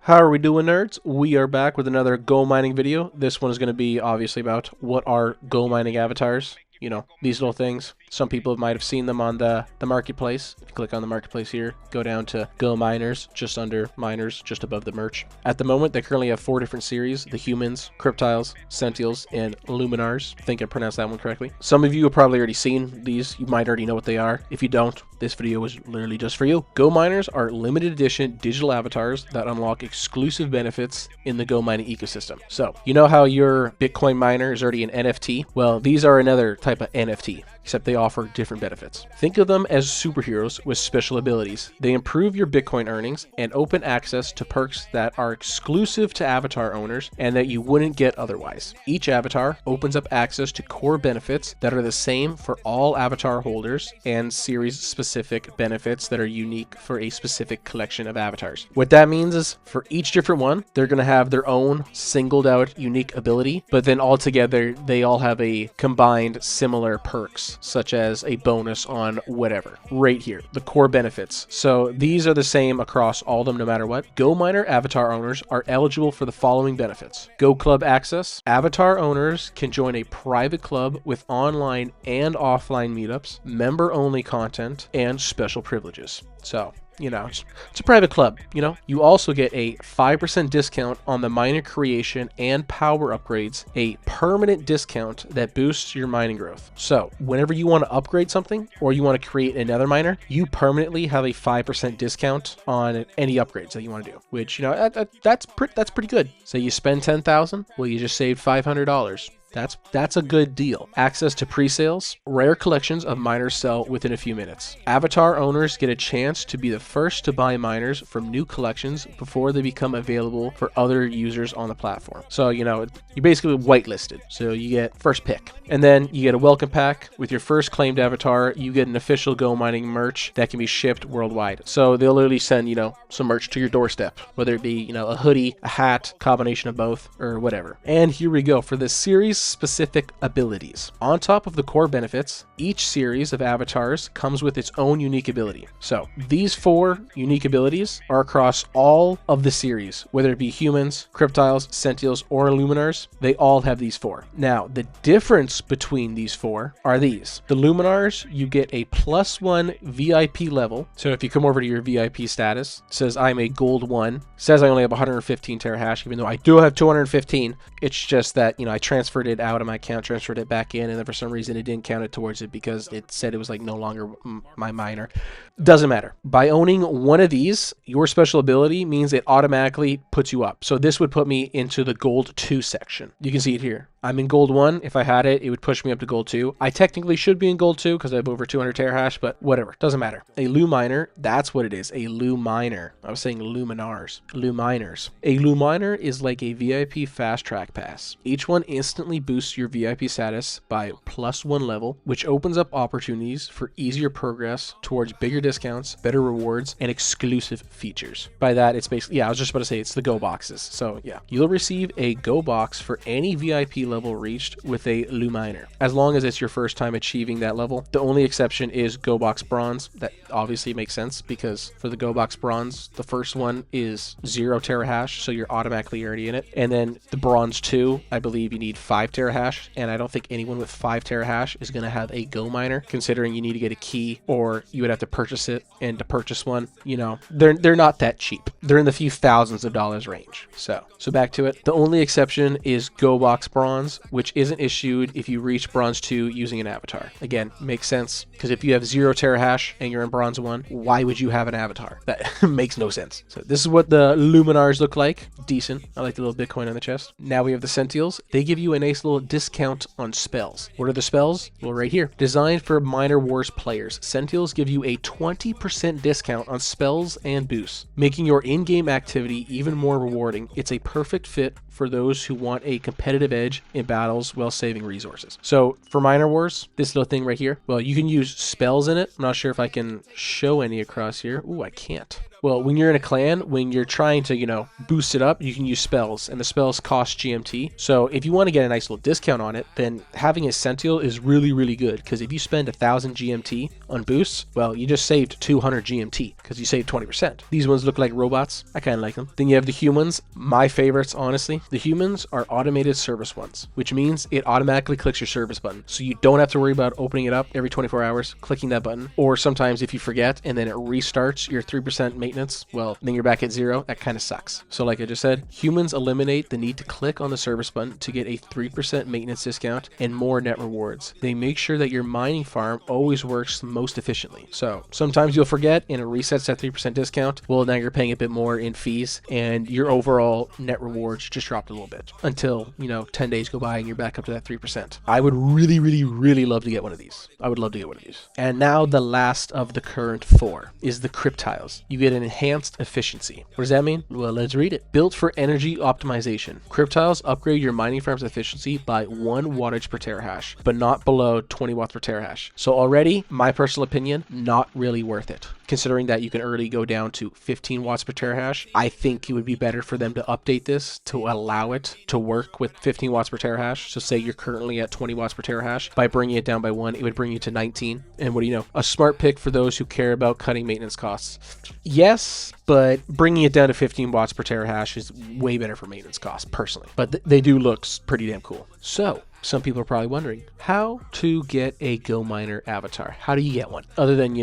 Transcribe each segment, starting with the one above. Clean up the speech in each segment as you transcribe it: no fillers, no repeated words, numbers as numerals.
How are we doing, nerds? We are back with another Go Mining video. This one is going to be obviously about what are Go Mining avatars. You know, these little things. Some people might have seen them on the marketplace. If you click on the marketplace here, go down to GoMiners, just under miners, just above the merch. At the moment, they currently have 4 different series: the humans, cryptiles, centials, and luminars. I think I pronounced that one correctly. Some of you have probably already seen these. You might already know what they are. If you don't, this video was literally just for you. Go Miners are limited edition digital avatars that unlock exclusive benefits in the Go mining ecosystem. So, you know how your Bitcoin miner is already an NFT? Well, these are another type of NFT, except they offer different benefits. Think of them as superheroes with special abilities. They improve your Bitcoin earnings and open access to perks that are exclusive to avatar owners and that you wouldn't get otherwise. Each avatar opens up access to core benefits that are the same for all avatar holders and series specific benefits that are unique for a specific collection of avatars. What that means is for each different one, they're going to have their own singled out unique ability, but then all together they all have a combined similar perks, such as a bonus on whatever. Right here, the core benefits. So these are the same across all of them no matter what. Go Miner avatar owners are eligible for the following benefits: Go Club access. Avatar owners can join a private club with online and offline meetups, member-only content, and special privileges. So, you know, it's a private club, you know. You also get a 5% discount on the miner creation and power upgrades, a permanent discount that boosts your mining growth. So whenever you want to upgrade something or you want to create another miner, you permanently have a 5% discount on any upgrades that you want to do, which, you know, that's pretty good. So you spend 10,000, well, you just saved $500. That's a good deal. Access to pre-sales. Rare collections of miners sell within a few minutes. Avatar owners get a chance to be the first to buy miners from new collections before they become available for other users on the platform. So, you know, you're basically whitelisted. So you get first pick. And then you get a welcome pack. With your first claimed avatar, you get an official Go Mining merch that can be shipped worldwide. So they'll literally send, you know, some merch to your doorstep, whether it be, you know, a hoodie, a hat, combination of both, or whatever. And here we go for this series specific abilities. On top of the core benefits, each series of avatars comes with its own unique ability. So these 4 unique abilities are across all of the series, whether it be humans, cryptiles, centials, or luminars. They all have these 4. Now, the difference between these 4 are these. The luminars, you get a +1 VIP level. So if you come over to your VIP status, it says I'm a gold 1. It says I only have 115 terahash, even though I do have 215. It's just that, you know, I transferred it out of my account, transferred it back in, and then for some reason it didn't count it towards it because it said it was like no longer my miner. Doesn't matter. By owning one of these, your special ability means it automatically puts you up. So this would put me into the gold 2 section. You can see it here. I'm in gold 1. If I had it, it would push me up to gold 2. I technically should be in gold 2 because I have over 200 terahash, but whatever. Doesn't matter. A luminer, that's what it is. A luminer. I was saying luminars. Luminers. A luminer is like a VIP fast track pass. Each one instantly boosts your VIP status by +1 level, which opens up opportunities for easier progress towards bigger discounts, better rewards, and exclusive features. By that, it's basically, yeah, I was just about to say it's the Go boxes. So yeah, you'll receive a Go box for any VIP level reached with a luminer, as long as it's your first time achieving that level. The only exception is Go box bronze. That obviously makes sense because for the Go box bronze, the first one is 0 terahash, so you're automatically already in it. And then the bronze 2, I believe you need 5 terahash, and I don't think anyone with 5 terahash is going to have a Go miner, considering you need to get a key or you would have to purchase it, and to purchase one, you know, they're not that cheap. They're in the few thousands of dollars range. So back to it. The only exception is Go box bronze, which isn't issued if you reach bronze 2 using an avatar. Again, makes sense, because if you have 0 terahash and you're in bronze 1, why would you have an avatar? That makes no sense. So this is what the luminars look like. Decent. I like the little Bitcoin on the chest. Now we have the centials. They give you a nice little discount on spells. What are the spells? Well, right here. Designed for Miner Wars players, centials give you a 20% discount on spells and boosts, making your in-game activity even more rewarding. It's a perfect fit for those who want a competitive edge in battles while saving resources. So for Miner Wars, this little thing right here, well, you can use spells in it. I'm not sure if I can show any across here. Ooh, I can't. Well, when you're in a clan, when you're trying to, boost it up, you can use spells, and the spells cost GMT. So if you want to get a nice little discount on it, then having a Sentinel is really, really good, because if you spend 1,000 GMT on boosts, well, you just saved 200 GMT because you saved 20%. These ones look like robots. I kind of like them. Then you have the humans. My favorites, honestly. The humans are automated service ones, which means it automatically clicks your service button. So you don't have to worry about opening it up every 24 hours, clicking that button. Or sometimes if you forget and then it restarts your 3% maintenance, well, then you're back at 0. That kind of sucks. So like I just said, humans eliminate the need to click on the service button to get a 3% maintenance discount and more net rewards. They make sure that your mining farm always works most efficiently. So sometimes you'll forget and it resets that 3% discount. Well, now you're paying a bit more in fees and your overall net rewards just dropped a little bit until, 10 days go by and you're back up to that 3%. I would really, really, really love to get one of these. I would love to get one of these. And now the last of the current 4 is the cryptiles. You get an enhanced efficiency. What does that mean? Well, let's read it. Built for energy optimization. Cryptiles upgrade your mining farm's efficiency by 1 wattage per terahash, but not below 20 watts per terahash. So already, my personal opinion, not really worth it. Considering that you can early go down to 15 watts per terahash, I think it would be better for them to update this to allow it to work with 15 watts per terahash. So say you're currently at 20 watts per terahash. By bringing it down by 1, it would bring you to 19. And what do you know? A smart pick for those who care about cutting maintenance costs. Yes, but bringing it down to 15 watts per terahash is way better for maintenance costs, personally. But they do look pretty damn cool. So some people are probably wondering how to get a GoMiner avatar. How do you get one? Other than,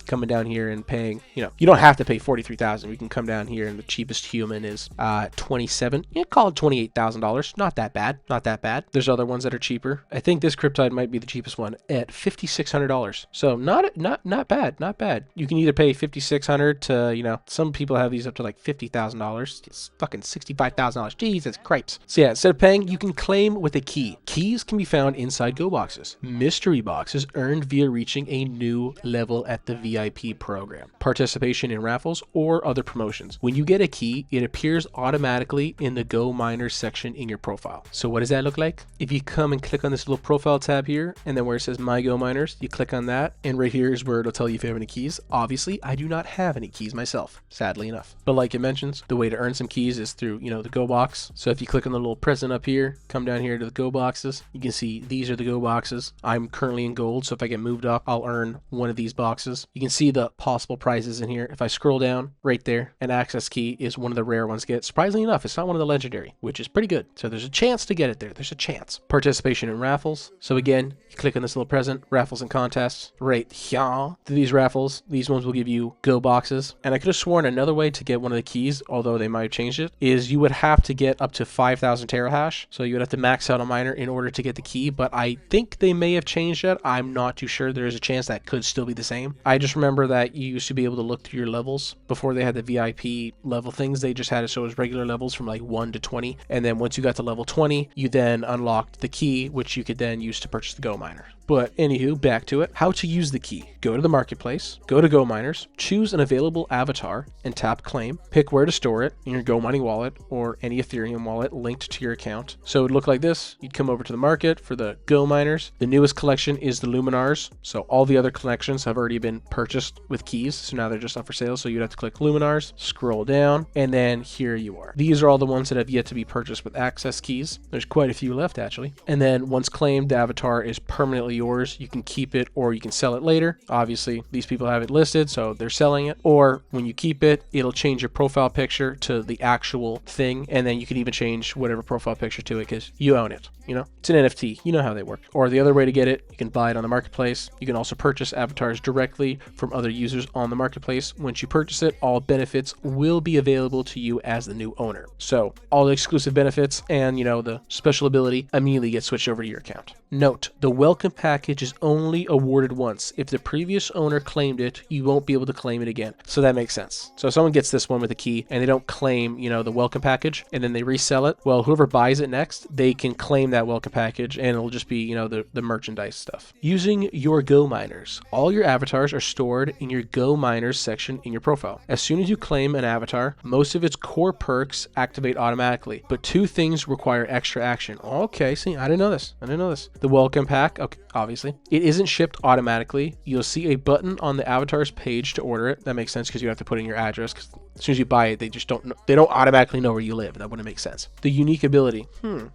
coming down here and paying, you don't have to pay 43,000. We can come down here and the cheapest human is 27. Call it $28,000. Not that bad. Not that bad. There's other ones that are cheaper. I think this Cryptide might be the cheapest one at $5,600. So not bad. Not bad. You can either pay $5,600 to, some people have these up to like $50,000. It's fucking $65,000. Jesus Christ. So yeah, instead of paying, you can claim with a key. Keys can be found inside Go boxes. Mystery boxes earned via reaching a new level at the VIP program, participation in raffles, or other promotions. When you get a key, it appears automatically in the GoMiners section in your profile. So what does that look like? If you come and click on this little profile tab here, and then where it says My GoMiners, you click on that, and right here is where it'll tell you if you have any keys. Obviously, I do not have any keys myself, sadly enough. But like it mentions, the way to earn some keys is through, the Go box. So if you click on the little present up here, come down here to the Go boxes, you can see these are the Go boxes. I'm currently in gold, so if I get moved up, I'll earn one of these boxes. You can see the possible prizes in here. If I scroll down right there, an access key is one of the rare ones to get. Surprisingly enough, it's not one of the legendary, which is pretty good. So there's a chance to get it there. There's a chance. Participation in raffles. So again, you click on this little present, raffles and contests. Right here. These raffles, these ones will give you Go boxes. And I could have sworn another way to get one of the keys, although they might have changed it, is you would have to get up to 5,000 terahash. So you would have to max out a miner in order to get the key, but I think they may have changed it. I'm not too sure. There is a chance that could still be the same. I just remember that you used to be able to look through your levels before they had the VIP level things. They just had it so it was regular levels from like 1 to 20. And then once you got to level 20, you then unlocked the key, which you could then use to purchase the GoMiner. But anywho, back to it. How to use the key. Go to the marketplace, go to GoMiners, choose an available avatar and tap claim. Pick where to store it in your GoMining wallet or any Ethereum wallet linked to your account. So it would look like this. You'd come over to the market for the GoMiners. The newest collection is the Luminars. So all the other collections have already been purchased with keys. So now they're just up for sale. So you'd have to click Luminars, scroll down, and then here you are. These are all the ones that have yet to be purchased with access keys. There's quite a few left actually. And then once claimed, the avatar is permanently yours. You can keep it or you can sell it later. Obviously, these people have it listed, so they're selling it. Or when you keep it, it'll change your profile picture to the actual thing, and then you can even change whatever profile picture to it because you own it. It's an NFT. You know how they work. Or the other way to get it, you can buy it on the marketplace. You can also purchase avatars directly from other users on the marketplace. Once you purchase it, all benefits will be available to you as the new owner. So all the exclusive benefits and, the special ability immediately get switched over to your account. Note, the welcome package is only awarded once. If the previous owner claimed it, you won't be able to claim it again. So that makes sense. So if someone gets this one with a key and they don't claim, the welcome package and then they resell it, well, whoever buys it next, they can claim that welcome package and it'll just be, the merchandise stuff. Using your GoMiners. All your avatars are stored in your GoMiners section in your profile. As soon as you claim an avatar, most of its core perks activate automatically, but 2 things require extra action. Okay, see, I didn't know this. The welcome pack. obviously. It isn't shipped automatically. You'll see a button on the avatar's page to order it. That makes sense because you have to put in your address, because as soon as you buy it, they just don't know, they don't automatically know where you live. That wouldn't make sense. The unique ability.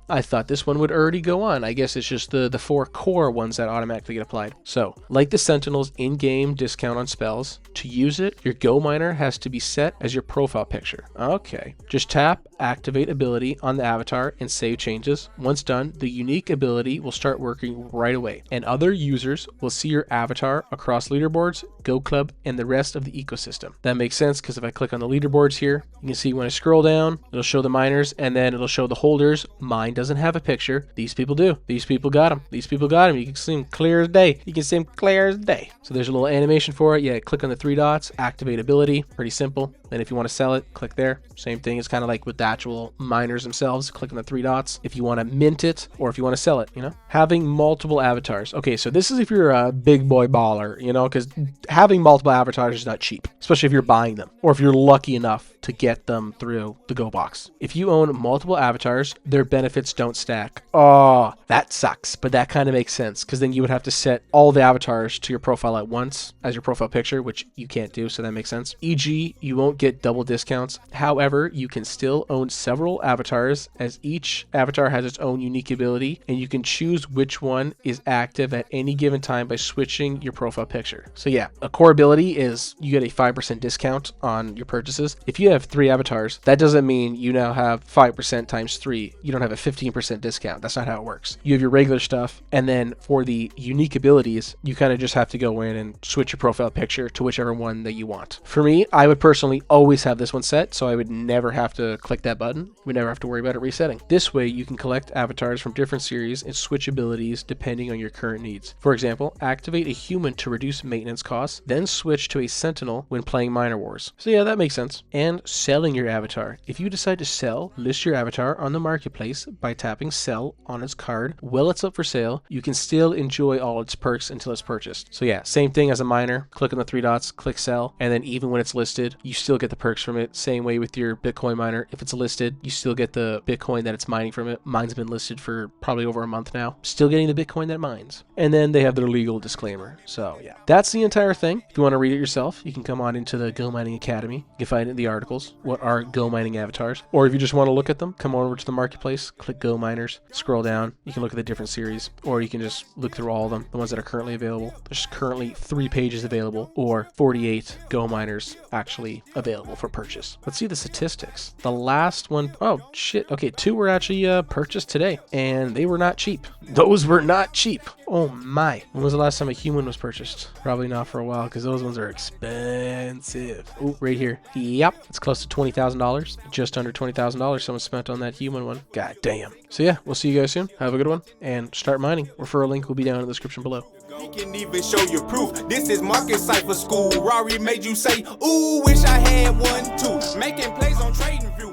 I thought this one would already go on. I guess it's just the 4 core ones that automatically get applied. So, like the Sentinel's in-game discount on spells, to use it, your GoMiner has to be set as your profile picture. Okay. Just tap activate ability on the avatar and save changes. Once done, the unique ability will start working right away, and other users will see your avatar across leaderboards, Go Club, and the rest of the ecosystem. That makes sense because if I click on the leaderboards here, you can see when I scroll down, it'll show the miners, and then it'll show the holders. Mine doesn't have a picture. These people do. These people got them. These people got them. You can see them clear as day. You can see them clear as day. So there's a little animation for it. Yeah, click on the 3 dots, activate ability. Pretty simple. Then if you want to sell it, click there. Same thing. It's kind of like with the actual miners themselves. Click on the 3 dots if you want to mint it or if you want to sell it, you know. Having multiple avatars. Okay, so this is if you're a big boy baller, you know, because having multiple avatars is not cheap, especially if you're buying them or if you're lucky enough to get them through the Go box. If you own multiple avatars, their benefits don't stack. Oh, that sucks, but that kind of makes sense because then you would have to set all the avatars to your profile at once as your profile picture, which you can't do, so that makes sense. E.g., you won't get double discounts. However, you can still own several avatars as each avatar has its own unique ability, and you can choose which one is active at any given time by switching your profile picture. So yeah, a core ability is you get a 5% discount on your purchases. If you have 3 avatars, that doesn't mean you now have 5% times 3. You don't have a 15% discount. That's not how it works. You have your regular stuff, and then for the unique abilities, you kind of just have to go in and switch your profile picture to whichever one that you want. For me, I would personally always have this one set, so I would never have to click that button. We never have to worry about it resetting. This way, you can collect avatars from different series and switch abilities depending on your current needs. For example, activate a human to reduce maintenance costs, then switch to a sentinel when playing Miner Wars. So yeah, that makes sense. And selling your avatar. If you decide to sell, list your avatar on the marketplace by tapping sell on its card. While it's up for sale, you can still enjoy all its perks until it's purchased. So yeah, same thing as a miner. Click on the 3 dots, click sell, and then even when it's listed, you still get the perks from it. Same way with your Bitcoin miner. If it's listed, you still get the Bitcoin that it's mining from it. Mine's been listed for probably over a month now. Still getting the Bitcoin that mines. And then they have their legal disclaimer. So yeah, that's the entire thing. If you want to read it yourself, you can come on into the GoMining Academy. You can find it in the articles. What are GoMining avatars? Or if you just want to look at them, come over to the marketplace, click GoMiners, scroll down. You can look at the different series, or you can just look through all of them, the ones that are currently available. There's currently 3 pages available, or 48 GoMiners actually available for purchase. Let's see the statistics. The last one, oh shit, okay, 2 were actually purchased today, and they were not cheap. Those were not cheap. Oh my. When was the last time a human was purchased? Probably not for a while, because those ones are expensive. Oh, right here. Yep, it's close to $20,000. Just under $20,000 someone spent on that human one. God damn. So yeah, we'll see you guys soon. Have a good one, and start mining. Referral link will be down in the description below. You can even show you proof. This is MarketCipher school. Rory made you say, ooh, wish I had one too. Making plays on trading view.